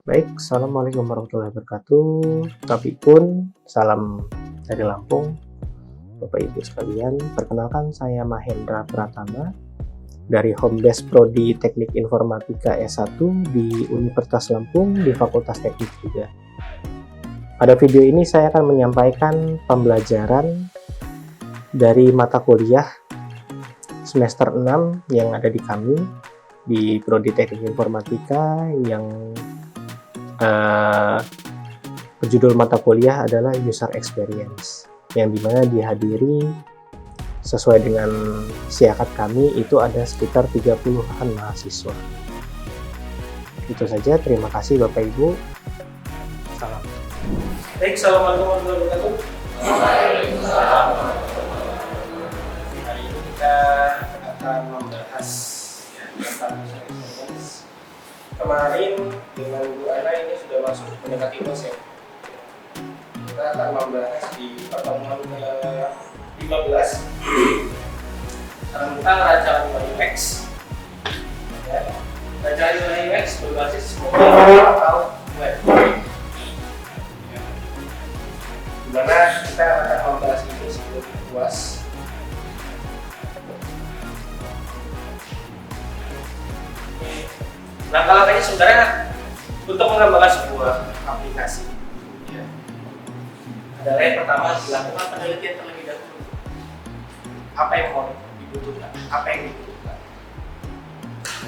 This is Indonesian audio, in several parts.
Baik, Assalamualaikum warahmatullahi wabarakatuh. Tapi pun, salam dari Lampung, Bapak Ibu sekalian. Perkenalkan, saya Mahendra Pratama dari Home Desk Prodi Teknik Informatika S1 di Universitas Lampung di Fakultas Teknik juga. Pada video ini saya akan menyampaikan pembelajaran dari mata kuliah semester 6 yang ada di kami di Prodi Teknik Informatika yang berjudul mata kuliah adalah User Experience, yang dimana dihadiri sesuai dengan siakat kami itu ada sekitar 30-an mahasiswa. Itu saja, terima kasih Bapak Ibu. Salam. Baik, Assalamualaikum warahmatullahi wabarakatuh. Waalaikumsalam. Hari ini kita akan membahas tentang user experience. Kemarin dengan Bu Ana ini sudah masuk mendekati dosen. Kita akan membahas di pertemuan ke-15 tentang rancangan UX. Ya. Rancangan UX berbasis mobile atau web. Dimana kita akan membahas itu sebelum luas. Langkah-langkahnya sebenarnya untuk mengembangkan sebuah aplikasi ya, adalah yang pertama dilakukan penelitian terlebih dahulu. Apa yang mau dibutuhkan, apa yang dibutuhkan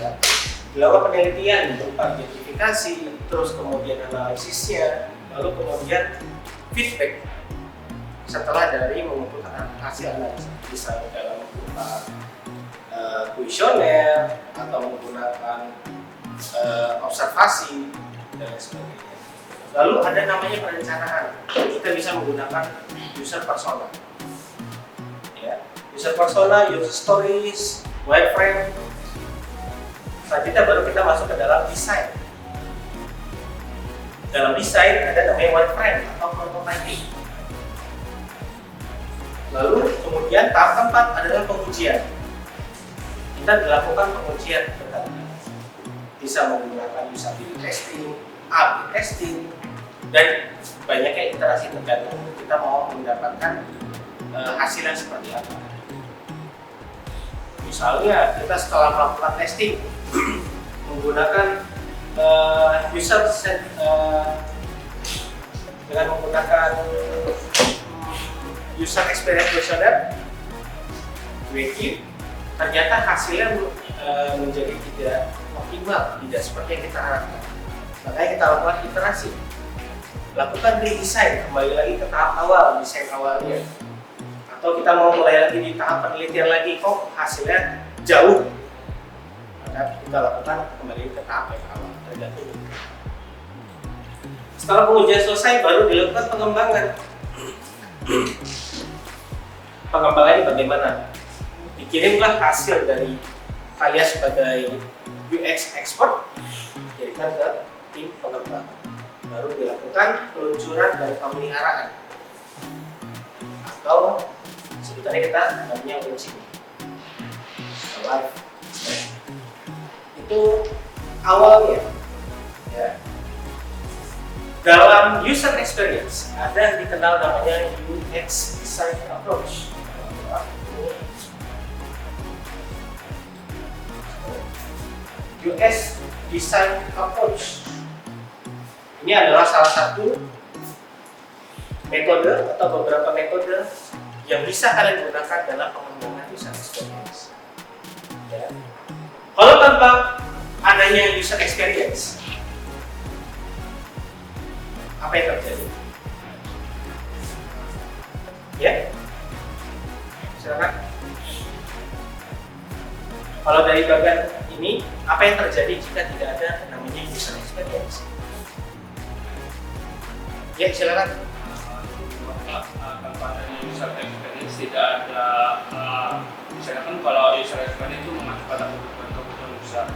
ya. Dilakukan penelitian berupa identifikasi, terus kemudian analisisnya, lalu kemudian feedback setelah dari mengumpulkan hasil analisis, misalnya dalam berupa kuesioner atau menggunakan observasi dan sebagainya. Lalu ada namanya perencanaan. Kita bisa menggunakan user persona, ya, user persona, user stories, wireframe. Selanjutnya baru kita masuk ke dalam desain. Dalam desain ada namanya wireframe atau prototyping. Lalu kemudian tahap keempat adalah pengujian. Kita dilakukan pengujian berkali-kali. Bisa menggunakan usability testing, A/B testing, dan banyaknya iterasi tergantung kita mau mendapatkan hasil yang seperti apa. Misalnya kita setelah melakukan testing menggunakan dengan menggunakan user experience questionnaire UX, ternyata hasilnya menjadi tidak optimal, tidak seperti yang kita harapkan. Makanya kita lakukan iterasi, lakukan redesign, kembali lagi ke tahap awal, desain awalnya. Atau kita mau mulai lagi di tahap penelitian lagi, kok hasilnya jauh, maka kita lakukan kembali ke tahap yang awal, tergantung. Setelah pengujian selesai, baru dilakukan pengembangan. Pengembangannya bagaimana? Dikirimlah hasil dari kalian sebagai UX expert, kirimkan ke tim pengembang. Baru dilakukan peluncuran dan pemeliharaan, atau sebutannya kita namanya launching. Live. Itu awalnya. Ya. Dalam user experience ada yang dikenal namanya UX design approach. UX design approach ini adalah salah satu metode atau beberapa metode yang bisa kalian gunakan dalam pengembangan user experience. Ya. Kalau tanpa adanya user experience, apa yang terjadi? Ya, silakan. Kalau dari bagian ini, apa yang terjadi jika tidak ada namanya user experience? Ya, silakan. Tanpa adanya user experience tidak ada, misalkan kalau user experience itu mengacu pada kebutuhan user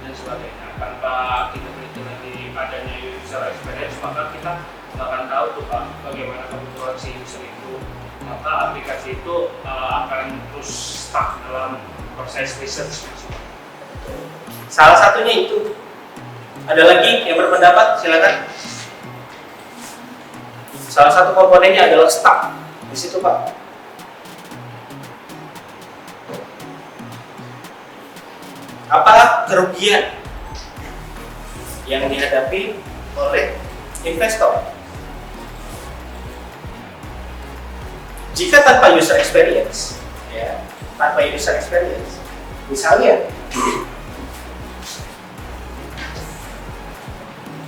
dan sebagainya. Tanpa kita teliti lagi adanya user experience, maka kita nggak akan tahu tuh Pak, bagaimana kebutuhan si user itu. Maka aplikasi itu akan terus stuck dalam proses research. Salah satunya itu Ada lagi yang berpendapat? Silakan. Salah satu komponennya adalah stuck di situ, Pak. Apa kerugian yang dihadapi oleh investor jika tanpa user experience, ya, tanpa user experience, misalnya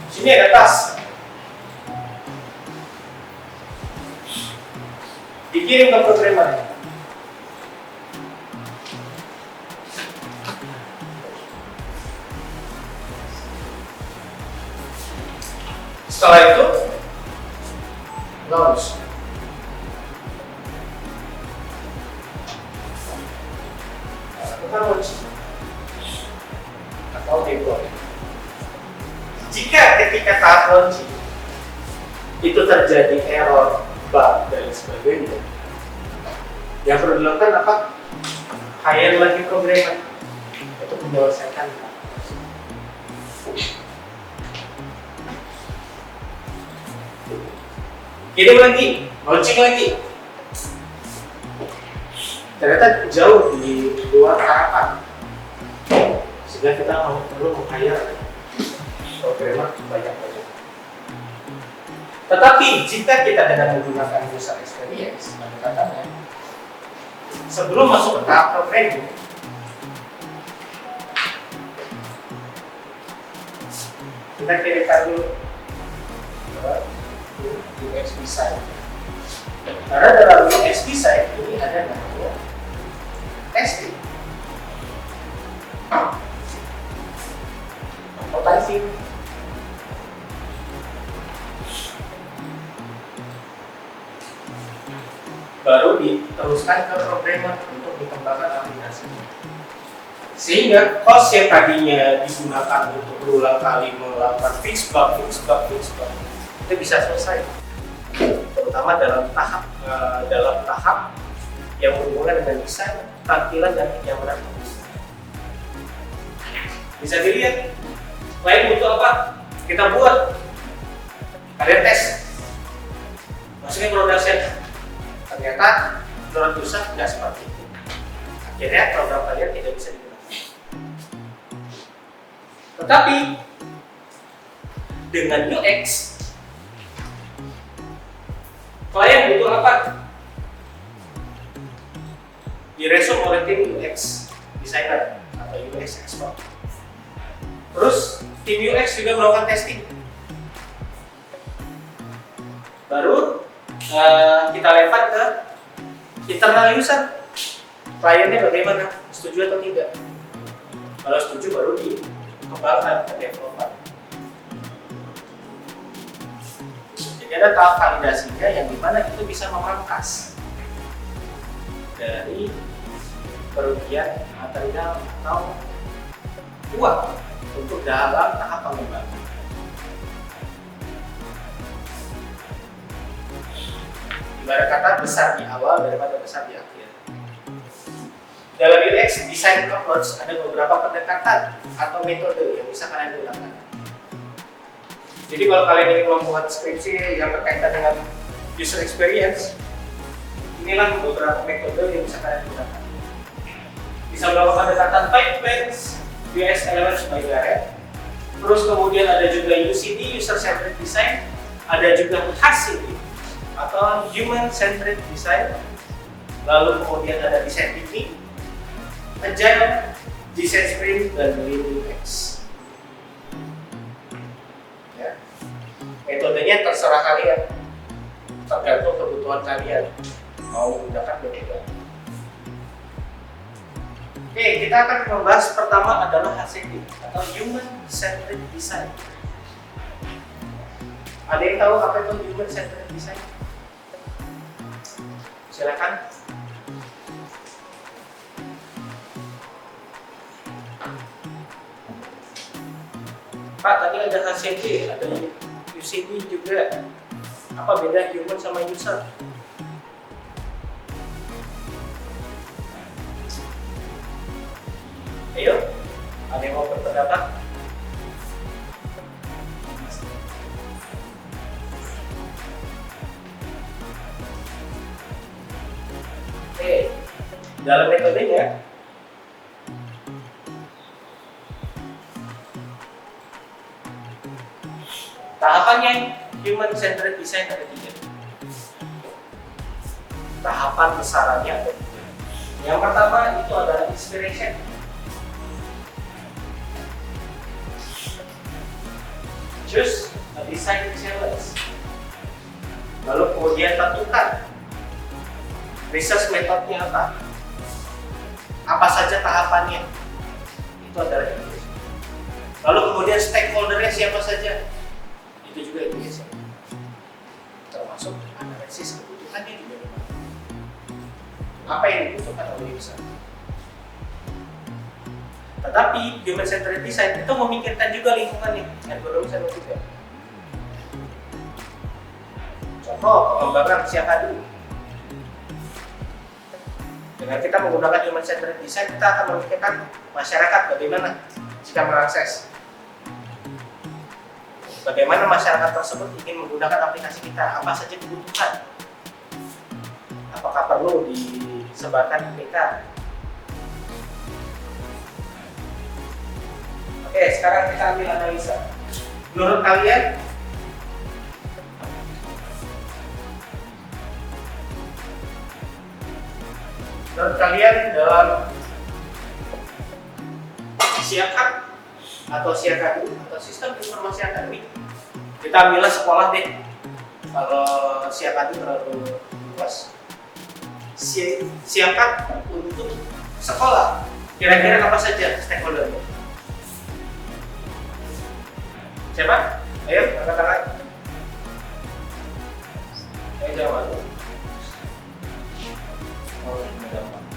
sini ada tas, dikirim ke programmer. Setelah itu launch. Kita launch atau deploy. Jika ketika tahap launching itu terjadi error, bug dan sebagainya, yang perlu dilakukan apa? Hire lagi programmer untuk menyelesaikan. Kirim lagi, launching lagi. Ternyata jauh di luar harapan, sehingga kita perlu meng-hire programmer banyak-banyak. Tetapi jika kita dengan menggunakan user experience, pendekatannya, sebelum masuk ke tahap programming, kita kirimkan dulu UX design. Karena dalam UX design ini ada namanya testing, prototyping, baru diteruskan ke programmer untuk dikembangkan aplikasinya. Sehingga cost yang tadinya digunakan untuk berulang kali melakukan fix bug, itu bisa selesai, terutama dalam tahap yang berhubungan dengan desain, tampilan dan kenyamanan. Bisa dilihat, klien butuh apa? Kita buat, kalian tes, masukin production. Ternyata menurut user tidak seperti itu. Akhirnya program kalian tidak bisa digunakan. Tetapi dengan UX, klien butuh apa? Diresume oleh tim UX designer atau UX expert. Terus tim UX juga melakukan testing. Baru kita lempar ke internal user. Kliennya bagaimana? Setuju atau tidak? Kalau setuju baru dikembangkan ke developer. Jadi ada tahap validasinya yang dimana itu bisa memangkas dari kerugian material atau uang untuk dalam tahap pengembangan. Ibarat kata besar di awal daripada besar di akhir. Dalam UX design approach ada beberapa pendekatan atau metode yang bisa kalian gunakan. Jadi kalau kalian ingin membuat skripsi yang berkaitan dengan user experience, inilah beberapa metode yang bisa kalian gunakan. Bisa melakukan pendekatan 5 P's, UX Elements by Garrett. Terus kemudian ada juga UCD, User Centered Design. Ada juga HCD atau Human Centered Design. Lalu kemudian ada Design Thinking, Agile, Design Sprint, dan Lean UX. Ya. Metodenya terserah kalian, tergantung kebutuhan kalian mau gunakan atau tidak. Oke, kita akan membahas pertama adalah HCD atau Human Centered Design. Ada yang tahu apa itu Human Centered Design? Silakan. Pak, tadi ada HCD, ada UCD juga. Apa beda human sama user? Ayo, ada yang mau berpendapat? Dalam metodenya, tahapannya human centered design ada 3. Tahapan besarannya ada 3. Yang pertama itu adalah inspiration. Choose a design challenge. Lalu kemudian tentukan research metodenya apa. Apa saja tahapannya. Itu adalah education. Lalu kemudian stakeholdernya siapa saja. Itu juga education. Termasuk analisis kebutuhannya juga. Apa yang dibutuhkan oleh user. Tetapi human centered design itu memikirkan juga lingkungannya, ergonomi sama juga. Contoh pengembangan siakadu. Dengan kita menggunakan human centered design, kita akan memikirkan masyarakat bagaimana jika mengakses. Bagaimana masyarakat tersebut ingin menggunakan aplikasi kita, apa saja kebutuhan. Apakah perlu disebarkan ke kita? Oke, sekarang kita ambil analisa. Menurut kalian, dalam siakad atau siakadu atau sistem informasi akademik, kita ambillah sekolah deh. Kalau siakadu terlalu luas. Siakad untuk sekolah. Kira-kira apa saja stakeholder? Siapa? Ayo, angkat tangan. Ayo jawab.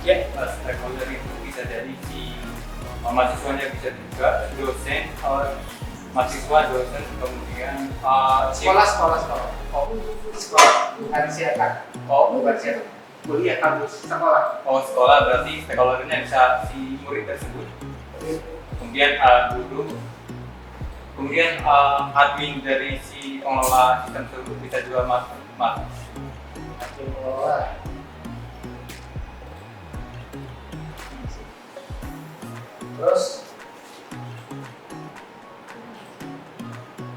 Ya, stakeholder itu bisa dari si mahasiswanya, bisa juga dosen, mahasiswa, dosen, kemudian sekolah. Oh, sekolah, bukan siakad. Oh, bukan siakad. Kuliah kampus sekolah. Oh, sekolah berarti stakeholdernya bisa si murid tersebut. Kemudian guru. Kemudian admin dari si pengelola sistem tersebut bisa juga masuk. Admin pengelola. Terus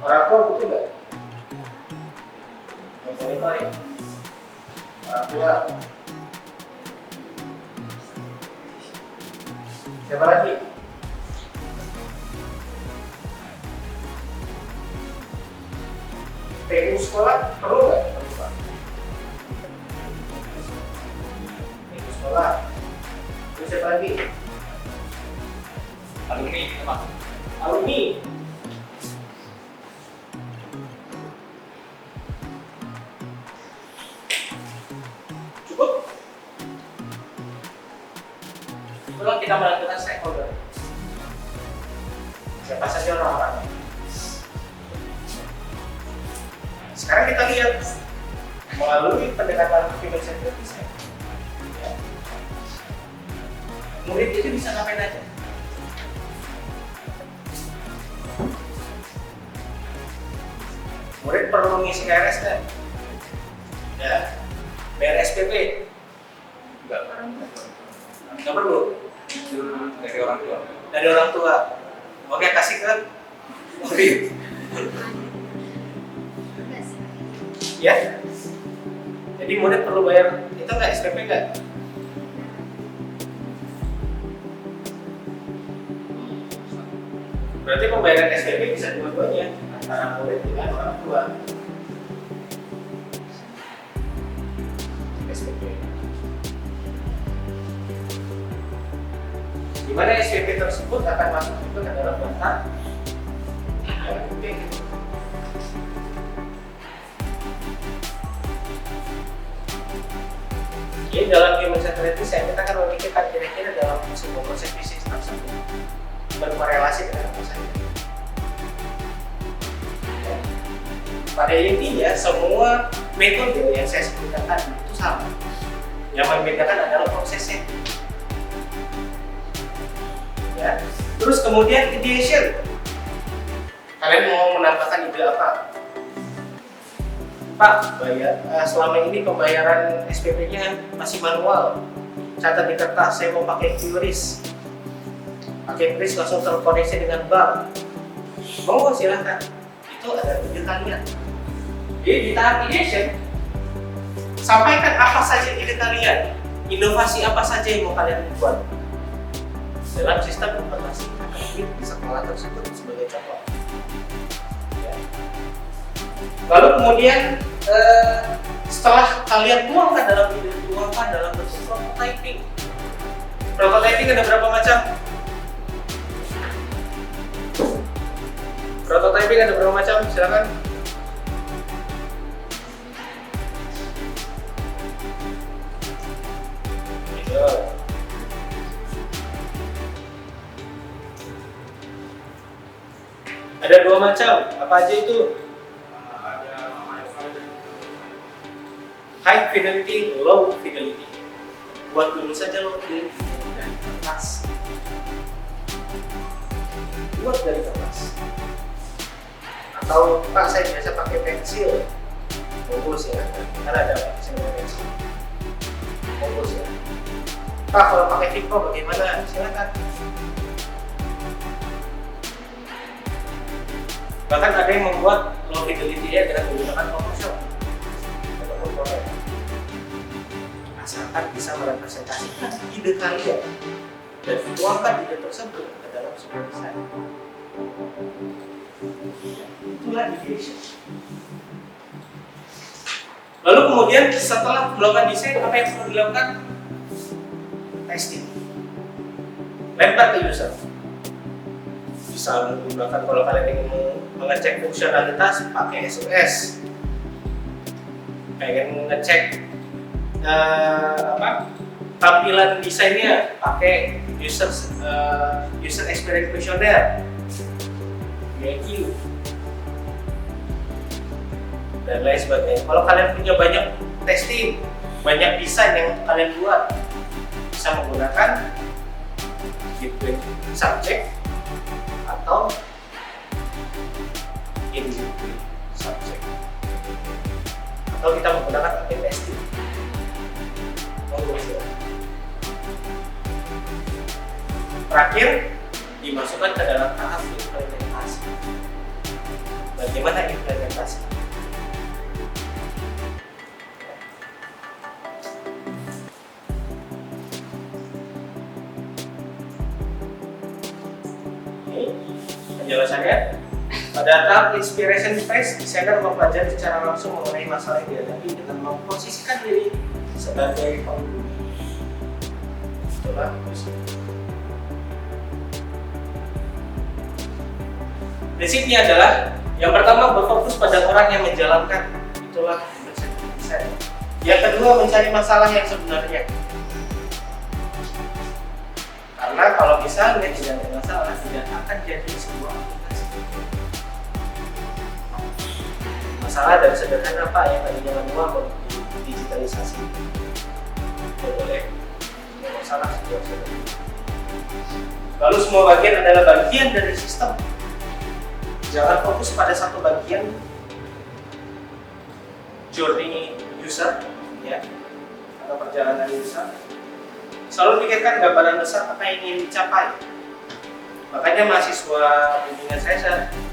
orang tua butuh nggak? Monitoring. Orang tua. Siapa lagi? PU sekolah perlu nggak? Perlu Pak. PU sekolah. Terus siapa lagi? Alumni itu masuk. Alumni. Cukup? Itulah kita menentukan stakeholder. Siapa saja orang-orangnya. Sekarang kita lihat melalui pendekatan human centered design. Ya. Murid itu bisa ngapain aja? Murid perlu mengisi KRS kan? Ya. Bayar SPP? Enggak perlu. Itu dari orang tua. Dari orang tua. Oke, kasih ke murid. Ya. Jadi murid perlu bayar itu nggak SPP nggak? Berarti pembayaran SPP bisa dua-duanya antara murid dengan orang tua. SPP. Di mana SPP tersebut akan masuk juga ke dalam daftar LPP. Jadi dalam human centered design kita akan memikirkan kira-kira dalam sebuah proses bisnis tersebut berkorelasi dengan apa saja. Pada intinya semua metode yang saya sebutkan tadi itu sama. Yang membedakan adalah prosesnya. Ya. Terus kemudian ideation. Kalian mau menambahkan ide apa? Pak, selama ini pembayaran SPP-nya masih manual. catat di kertas, saya mau pakai QRIS. Pakai QRIS langsung terkoneksi dengan bank. Monggo silahkan. Itu ada ide kalian. Jadi di tahap ideation, sampaikan apa saja ide kalian, inovasi apa saja yang mau kalian buat dalam sistem informasi akademik di sekolah tersebut sebagai contoh. Ya. Lalu kemudian setelah kalian tuangkan dalam ide, tuangkan dalam bentuk prototyping. Prototyping ada berapa macam? Prototyping ada berapa macam? Silakan. Ada 2 macam. Apa aja itu? High fidelity, low fidelity. Buat dulu saja low fidelity dari kertas. Buat dari kertas. Atau Pak, saya biasa pakai pensil. Monggo silahkan. Karena ada pensil. Monggo silahkan. Pak, kalau pakai Victor bagaimana? Silakan. Bahkan ada yang membuat low fidelity-nya dengan menggunakan Photoshop ataupun Corel. Asalkan bisa merepresentasikan ide kalian dan dituangkan ide tersebut ke dalam sebuah desain. Itulah ideation. Lalu kemudian setelah melakukan desain, apa yang perlu dilakukan? Testing. Lempar ke user. Bisa menggunakan, kalau kalian ingin mengecek fungsionalitas, pakai SOS. Pengen ngecek tampilan desainnya, pakai user experience questionnaire, UX, dan lain sebagainya. Kalau kalian punya banyak testing, banyak desain yang kalian buat, bisa menggunakan between subject atau in between subject, atau kita menggunakan A/B testing. Terakhir, dimasukkan ke dalam tahap implementasi. Bagaimana implementasi? Penjelasannya, pada tahap inspiration phase, desainer mempelajari secara langsung mengenai masalah yang dihadapi dengan memposisikan diri sebagai pengguna. Itulah prinsipnya adalah yang pertama berfokus pada orang yang menjalankan. Itulah prinsip desain. Yang kedua mencari masalah yang sebenarnya. Karena kalau misalnya tidak ada masalah, tidak akan jadi sebuah aplikasi. Masalah dan sederhana apa yang tadinya manual mau digitalisasi. Tidak boleh. Tidak masalah sebuah sederhana. Lalu semua bagian adalah bagian dari sistem. Jangan fokus pada satu bagian journey user, ya, atau perjalanan user. Selalu pikirkan gambaran besar apa yang ingin dicapai. Makanya mahasiswa bimbingan saya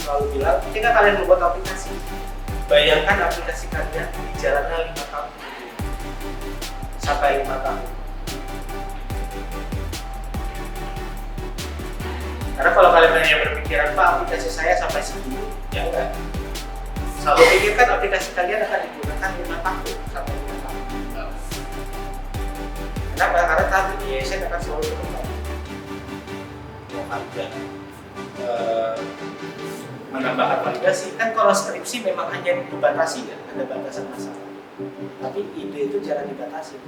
selalu bilang, ketika kalian membuat aplikasi, bayangkan aplikasi kalian di jalannya 5 tahun sampai 5 tahun. Karena kalau kalian hanya berpikiran, Pak, aplikasi saya sampai segini, ya enggak. Selalu pikirkan aplikasi kalian akan digunakan 5 tahun sampai 5 tahun. Kenapa? Karena tahap ideation akan selalu berkembang. Mau ada menambahkan validasi, kan kalau skripsi memang hanya dibatasi, kan ada batasan masalah. Tapi ide itu jangan dibatasi,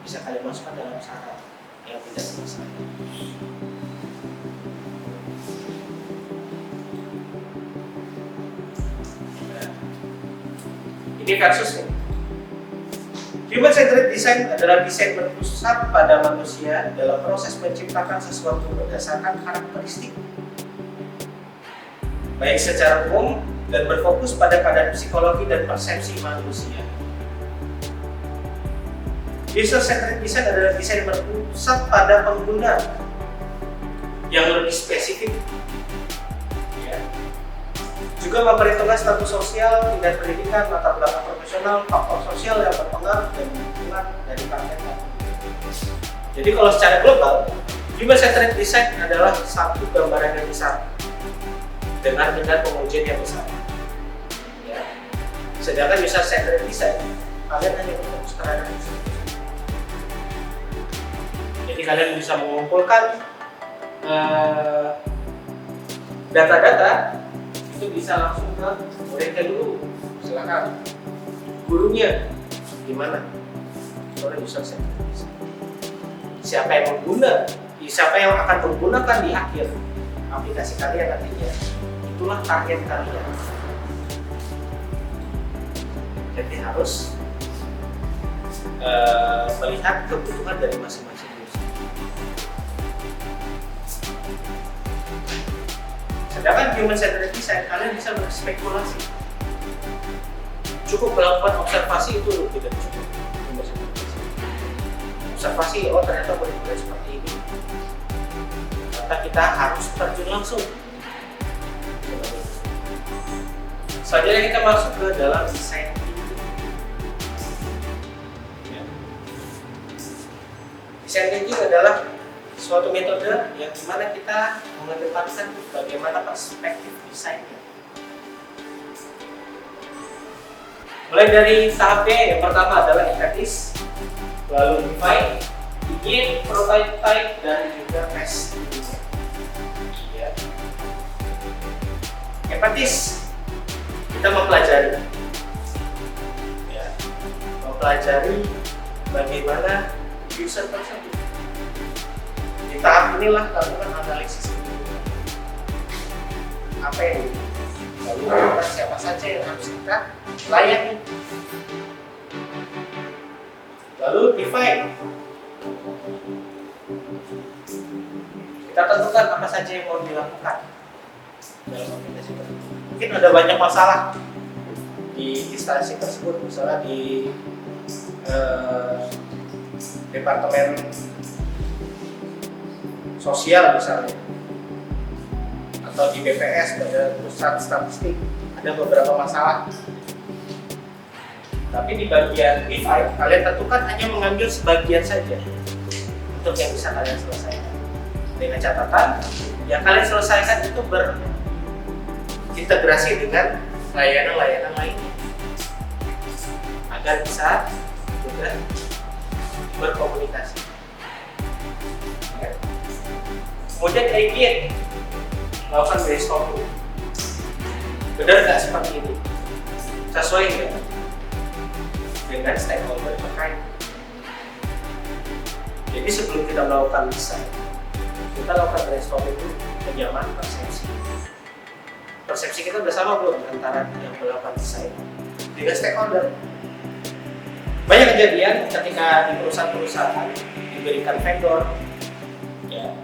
bisa kalian masukkan dalam syarat yang tidak selesai. Ini kasusnya. Human-centered design adalah desain berpusat pada manusia dalam proses menciptakan sesuatu berdasarkan karakteristik, baik secara umum dan berfokus pada keadaan psikologi dan persepsi manusia. User-centered design adalah desain berpusat pada pengguna yang lebih spesifik. Ya. Juga memperhitungkan status sosial, tingkat pendidikan, latar belakang profesional, faktor sosial yang berpengaruh dan lingkungan dari target. Jadi kalau secara global, human-centered design adalah satu gambaran yang besar dengan tingkat pengujian yang besar. Ya. Sedangkan user-centered design, kalian hanya fokus terhadap user. Jadi kalian bisa mengumpulkan data-data itu bisa langsung ke muridnya dulu. Silakan. Gurunya gimana? Oleh user-centered design. Siapa yang akan menggunakan di akhir aplikasi kalian nantinya, itulah target kalian. Jadi harus melihat kebutuhan dari masing-masing user. Sedangkan human-centered design, kalian bisa berspekulasi. Cukup melakukan observasi itu tidak cukup. Observasi, oh ternyata boleh seperti ini. Maka kita harus terjun langsung. Selanjutnya kita masuk ke dalam desain thinking. Desain thinking adalah suatu metode yang dimana kita mengedepankan bagaimana perspektif desainnya. Mulai dari tahap B, yang pertama adalah estatis, lalu define, begin, prototype, dan juga test. Ya. Empatis, kita mempelajari, ya. Mempelajari bagaimana user tersebut. Di tahap inilah lakukan analisis apa yang lalu siapa saja yang harus kita layani. Lalu define, kita tentukan apa saja yang mau dilakukan dalam aplikasi tersebut. Mungkin ada banyak masalah di instansi tersebut, misalnya di departemen sosial misalnya, atau di BPS, pada pusat statistik, ada beberapa masalah. Tapi di bagian define, kalian tentukan hanya mengambil sebagian saja untuk yang bisa kalian selesaikan. Dengan catatan, yang kalian selesaikan itu berintegrasi dengan layanan-layanan lainnya agar bisa juga berkomunikasi. Ya. Kemudian again, melakukan brainstorming. Benar nggak seperti ini? Sesuai nggak dengan stakeholder terkait? Jadi sebelum kita melakukan desain, kita lakukan brainstorming dulu, penyamaan persepsi. Persepsi kita bersama belum antara yang melakukan desain dengan stakeholder. Banyak kejadian ketika di perusahaan-perusahaan diberikan vendor, ya,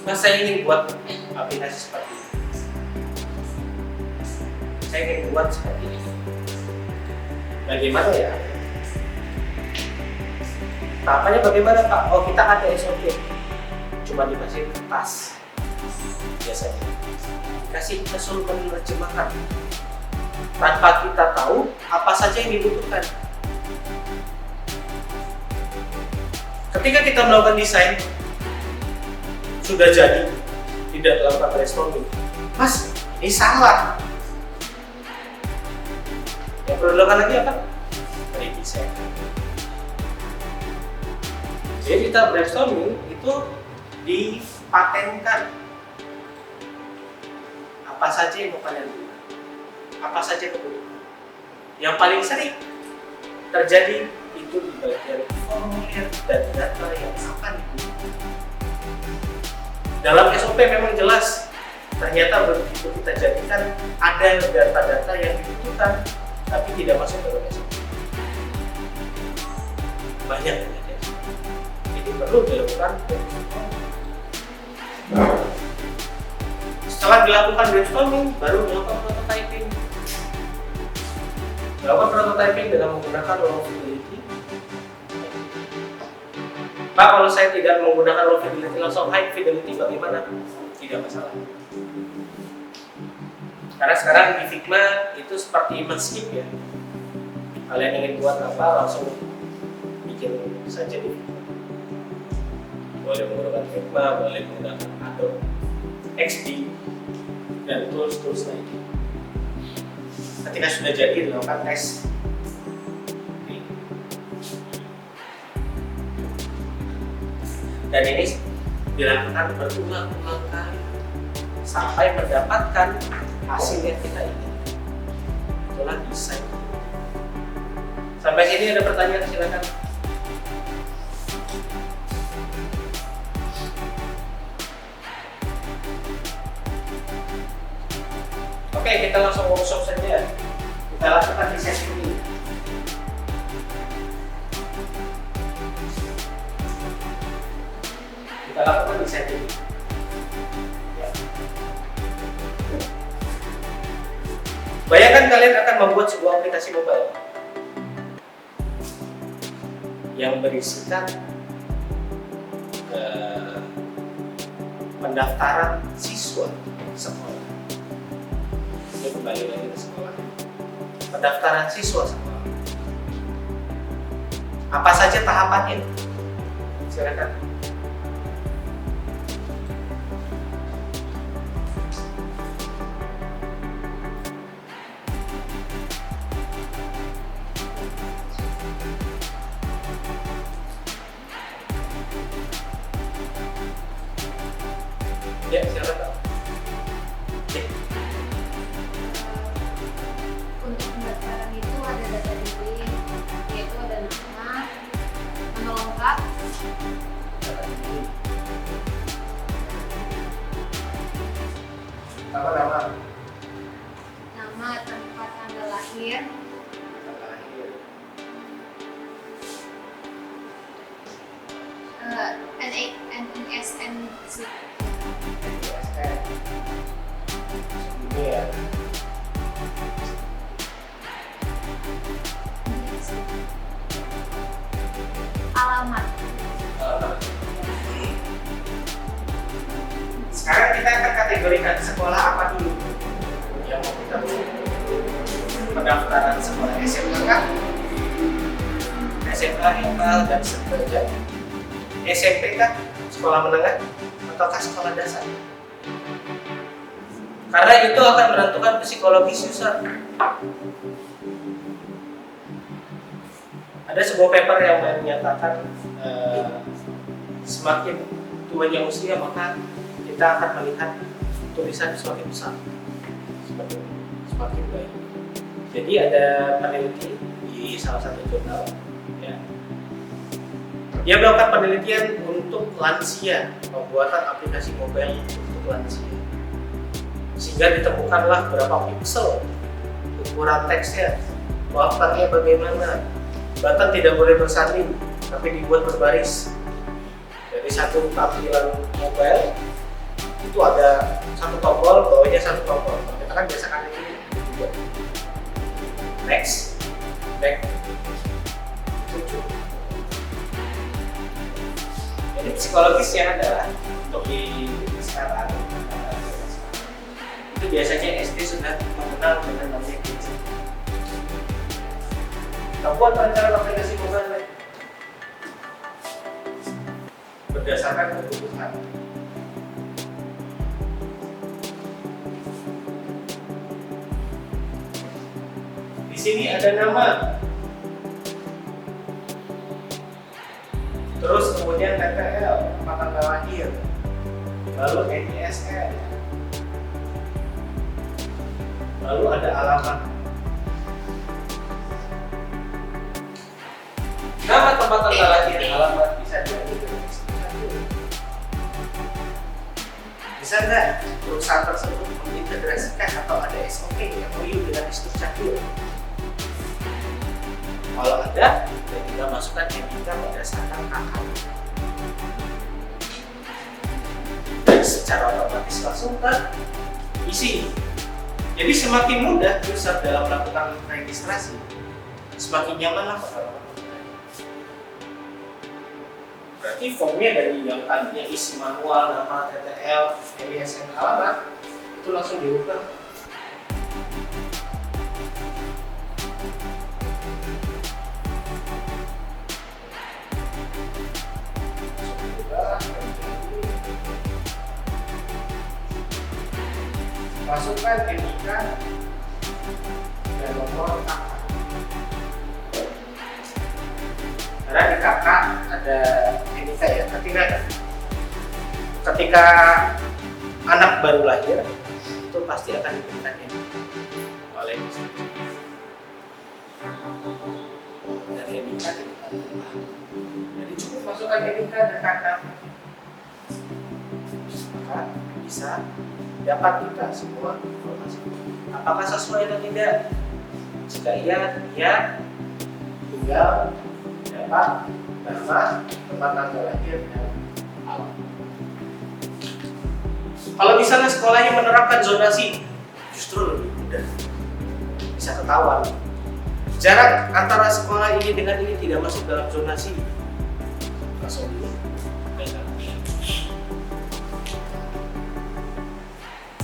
mas saya ingin buat aplikasi seperti ini, saya ingin buat seperti ini. Bagaimana ya? Tahapannya bagaimana Pak? Oh, kita ada SOP, cuma dikasih kertas biasanya, kita suruh menerjemahkan tanpa kita tahu apa saja yang dibutuhkan. Ketika kita melakukan desain sudah jadi, tidak melakukan brainstorming, mas ini salah. Yang perlu dilakukan lagi apa? Redesign. Jadi kita brainstorming itu dipatenkan apa saja yang mau kalian buat, apa saja kebutuhan. Yang paling sering terjadi itu di bagian formulir dan data yang akan dibutuhkan. Dalam SOP memang jelas, ternyata begitu kita jadikan ada data-data yang dibutuhkan tapi tidak masuk dalam SOP. Banyak kejadian. Jadi perlu dilakukan brainstorming. Setelah dilakukan brainstorming, baru dilakukan prototyping. Dilakukan prototyping dengan menggunakan low fidelity Pak, kalau saya tidak menggunakan low fidelity langsung high fidelity bagaimana? Tidak masalah. Karena sekarang di Figma itu seperti men-skip ya. Kalian ingin buat apa langsung bikin saja di Figma. Boleh menggunakan Figma, boleh menggunakan Adobe XD dan tools-tools lainnya. Ketika sudah jadi dilakukan tes. Dan ini dilakukan berulang-ulang kali sampai mendapatkan hasil yang kita inginkan. Itulah desain. Sampai sini ada pertanyaan, silakan. Oke, kita langsung workshop saja. Kita lakukan desain ini. Kita lakukan desain ini. Ya. Bayangkan kalian akan membuat sebuah aplikasi mobile yang berisikan pendaftaran siswa sekolah. Ini kembali lagi ke sekolah. Pendaftaran siswa sekolah. Apa saja tahapannya? Silakan. Ya, silakan. Ya. Untuk pendaftaran itu ada data diri, yaitu ada nama lengkap, Apa nama? nama, tempat tanggal lahir, NISN, Ini ya. alamat. Sekarang kita akan kategorikan sekolah apa dulu yang mau kita buat. Pendaftaran sekolah SMA kah? SMA, IPAL, dan seterusnya. SMP kah? Sekolah menengah? Ataukah sekolah dasar? Karena itu akan menentukan psikologis user. Ada sebuah paper yang menyatakan semakin tuanya usia maka kita akan melihat tulisan semakin besar, semakin baik. Jadi ada peneliti di salah satu jurnal, ya. Dia melakukan penelitian untuk lansia, pembuatan aplikasi mobile untuk lansia, sehingga ditemukanlah berapa pixel, ukuran teksnya, wafernya bagaimana, bahkan tidak boleh bersanding, tapi dibuat berbaris. Jadi satu tampilan mobile itu ada satu tombol, bawahnya satu tombol. Kita kan biasa kan ini dibuat next, back, tujuh. Jadi psikologisnya adalah untuk di sekarang itu biasanya SD sudah mengenal dengan namanya gadget. Kita buat rencana aplikasi mobile berdasarkan kebutuhan. Di sini ada nama, terus kemudian TTL, tempat tanggal lahir, lalu NISN, lalu ada alamat. Nama tempat tanggal lahir, alamat bisa bisa nggak perusahaan tersebut mengintegrasikan atau ada SOP MOU dengan Isdukcapil? Kalau ada, dan kita masukkan NIK berdasarkan KK. Dan secara otomatis langsung terisi. Jadi semakin mudah user dalam melakukan registrasi, semakin nyamanlah pengalaman. Berarti formnya dari yang tadinya isi manual, nama, TTL, MISN, alamat, itu langsung diubah. Masukkan NIK dan nomor KK. Karena di KK ada NIK ya, ketika anak baru lahir itu pasti akan diberikan NIK oleh istri. Dan NIK tidak berubah. Jadi cukup masukkan NIK dan KK, maka bisa dapat kita semua informasi. Apakah sesuai atau tidak? Jika iya, ya tinggal dapat nama, tempat tanggal lahir, dan alamat. Kalau misalnya sekolahnya menerapkan zonasi, justru lebih mudah, bisa ketahuan. Jarak antara sekolah ini dengan ini tidak masuk dalam zonasi, langsung dipegang.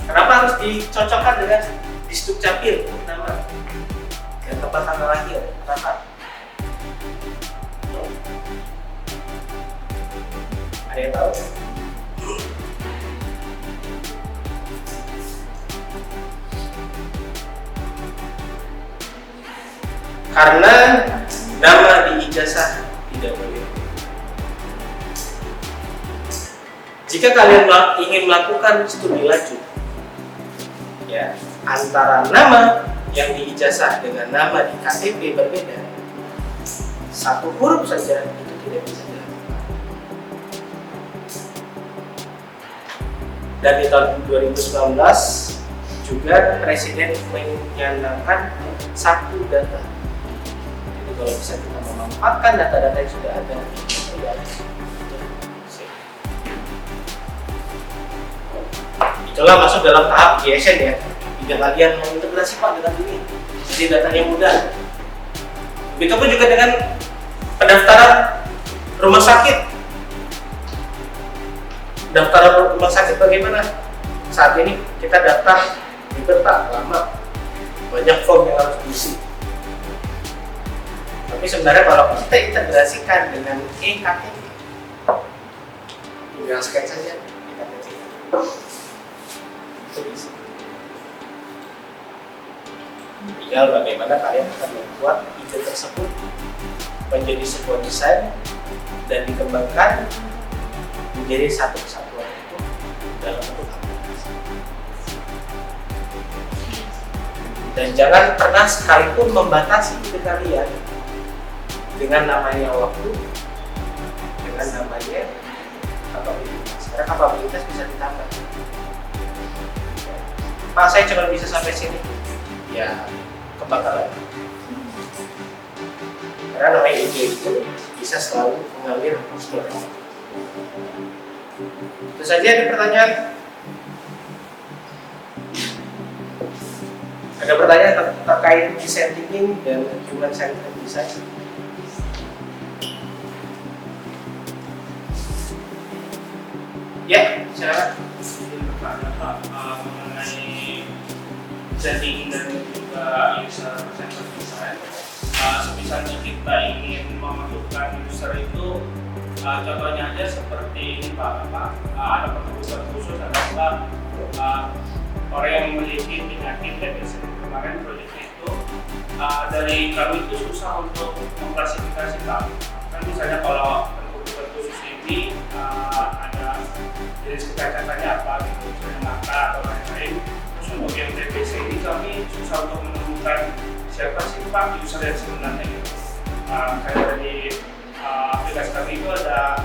Kenapa harus dicocokkan dengan Disduk Capil nama dan tempat tanggal lahir? Kenapa? Ada yang tahu? Karena nama di ijazah tidak boleh. Jika kalian ingin melakukan studi lanjut, ya, antara nama yang di ijazah dengan nama di KTP berbeda, satu huruf saja itu tidak bisa dilakukan. Dan di tahun 2019 juga Presiden menyanangkan satu data. Jadi kalau bisa kita memanfaatkan data-data yang sudah ada, itulah masuk dalam tahap GSN ya. Jika kalian mau integrasi Pak dengan ini, jadi datanya mudah. Begitupun juga dengan pendaftaran rumah sakit. Daftar rumah sakit bagaimana? Saat ini kita daftar ribet Pak, lama, banyak form yang harus diisi. Tapi sebenarnya kalau kita integrasikan dengan eKTP, tinggal scan saja eKTP. Tinggal bagaimana kalian akan membuat ide tersebut menjadi sebuah desain dan dikembangkan menjadi satu kesatuan itu dalam bentuk aplikasi. Dan jangan pernah sekalipun membatasi ide kalian dengan namanya waktu, dengan namanya kapabilitas. Karena kapabilitas bisa ditambah. Pak, saya cuma bisa sampai sini. Ya, kebakaran. Karena namanya ide itu bisa selalu mengalir terus. Itu saja ada pertanyaan. Ada pertanyaan terkait design thinking dan human centered design? Ya, silakan. Mengenai setting dan juga user centered design. Misalnya kita ingin memasukkan user itu, contohnya aja seperti ini Pak, ada user khusus adalah orang yang memiliki penyakit TBC. Kemarin proyeknya itu dari kami itu susah untuk mengklasifikasi Pak. Kan misalnya kalau user khusus ini ada jenis kecacatannya apa gitu, misalnya mata atau lain-lain. Terus untuk yang TBC ini kami susah untuk menemukan siapa sih Pak user yang sebenarnya gitu. Kayak dari aplikasi kami itu ada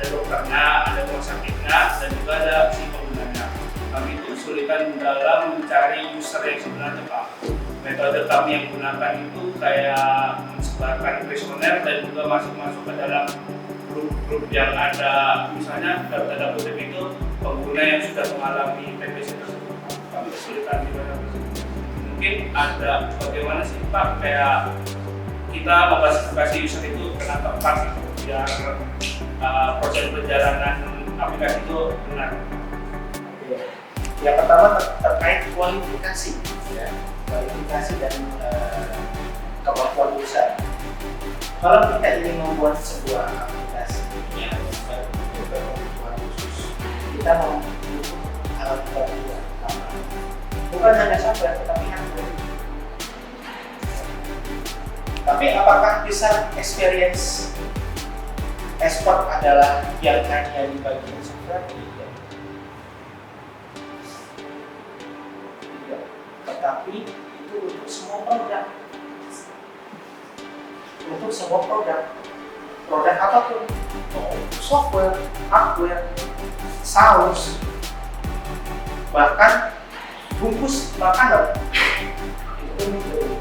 dokternya, ada rumah sakitnya, dan juga ada si penggunanya. Kami itu kesulitan dalam mencari user yang sebenarnya Pak. Metode kami yang gunakan itu kayak mensebarkan kuesioner dan juga masuk ke dalam grup-grup yang ada, misalnya dalam tanda kutip itu pengguna yang sudah mengalami TBC tersebut. Kami kesulitan di dalam itu. Mungkin ada bagaimana sih Pak kayak kita memklasifikasi user itu dengan tepat gitu, biar proses perjalanan aplikasi itu benar. Oke. Yang pertama terkait kualifikasi, ya. Kualifikasi dan kemampuan user. Kalau kita ingin membuat sebuah aplikasi yang berkebutuhan khusus, kita membutuhkan alat bantuan. Bukan hanya software, tetapi hardware. Tapi apakah bisa experience export adalah yang hanya di bagian software? Tidak. Tidak. Tetapi itu untuk semua produk. Untuk semua produk. Produk apapun. Software, hardware, saus, bahkan bungkus makanan. Itu demikian.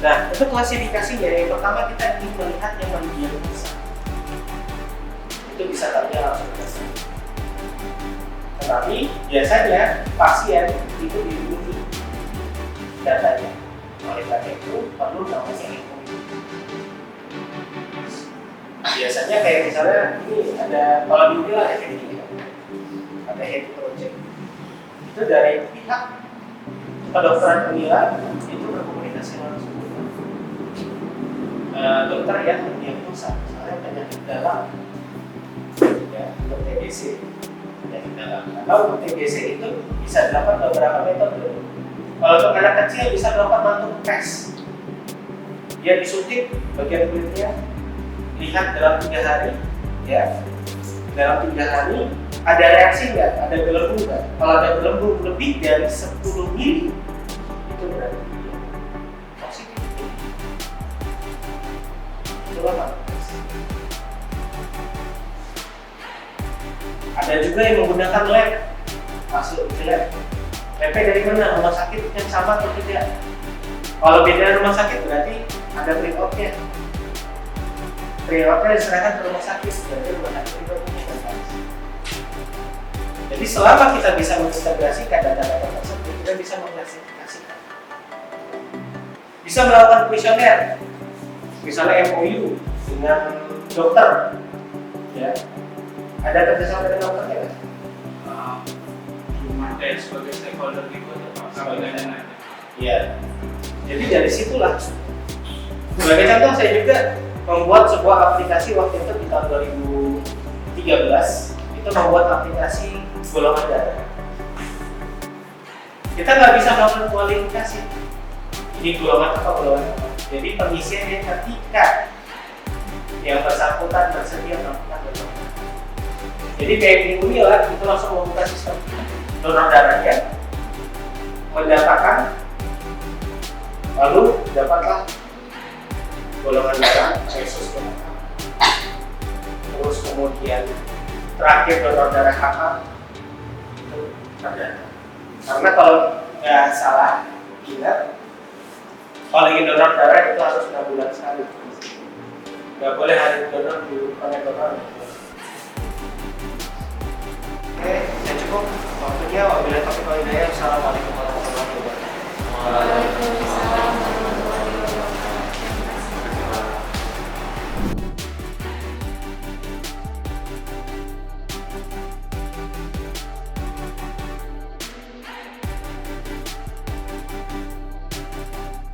Nah, untuk klasifikasinya, yang pertama kita ingin melihat yang mendiagnosa. Itu bisa saja langsung selesai. Tetapi biasanya pasien itu dilindungi datanya. Oleh karena itu perlu namanya EPOI. Biasanya kayak misalnya ini ada, kalau di Unil ada kayak gini, ada head project. Itu dari pihak kedokteran penilai itu berkomunikasi langsung. Dokter yang mendiagnosa, misalnya penyakit dalam, ya, untuk TBC, penyakit dalam. Atau untuk TBC itu bisa dilakukan beberapa metode. Kalau untuk anak kecil bisa dilakukan bentuk tes. Dia disuntik bagian kulitnya, lihat dalam 3 hari, ya, dalam 3 hari ada reaksi nggak, ada belenggu nggak. Kalau ada belenggu lebih dari 10 mili, itu berarti positif. Ada juga yang menggunakan lab, masuk ke lab. Lab dari mana? Rumah sakit yang sama atau tidak? Kalau beda rumah sakit berarti ada print-out-nya. Print-out-nya diserahkan ke rumah sakit, berarti rumah sakit juga punya data. Jadi selama kita bisa mengintegrasikan data-data tersebut, kita bisa mengklasifikasikan. Bisa melakukan kuesioner. Misalnya MOU dengan dokter, ya, ada kerjasama dengan dokternya kan? Cuma kayak sebagai stakeholder gitu atau apa? Iya. Jadi dari situlah. Sebagai contoh, saya juga membuat sebuah aplikasi waktu itu di tahun 2013. Itu membuat aplikasi golongan darah. Kita nggak bisa melakukan kualifikasi. Ini golongan apa? Jadi pengisiannya ketika yang bersangkutan bersedia melakukan donor. Jadi kayak di Unil itu langsung membuka sistem donor darahnya, mendatakan, lalu dapatlah golongan darah, resus berapa, terus kemudian terakhir donor darah apa itu terdata. Karena kalau nggak salah ingat, kalau ingin donor darah itu harus 6 bulan sekali. Nggak boleh hari donor di pakai donor. Oke, saya cukup waktunya. Wabillahi taufiq wal hidayah. Assalamualaikum.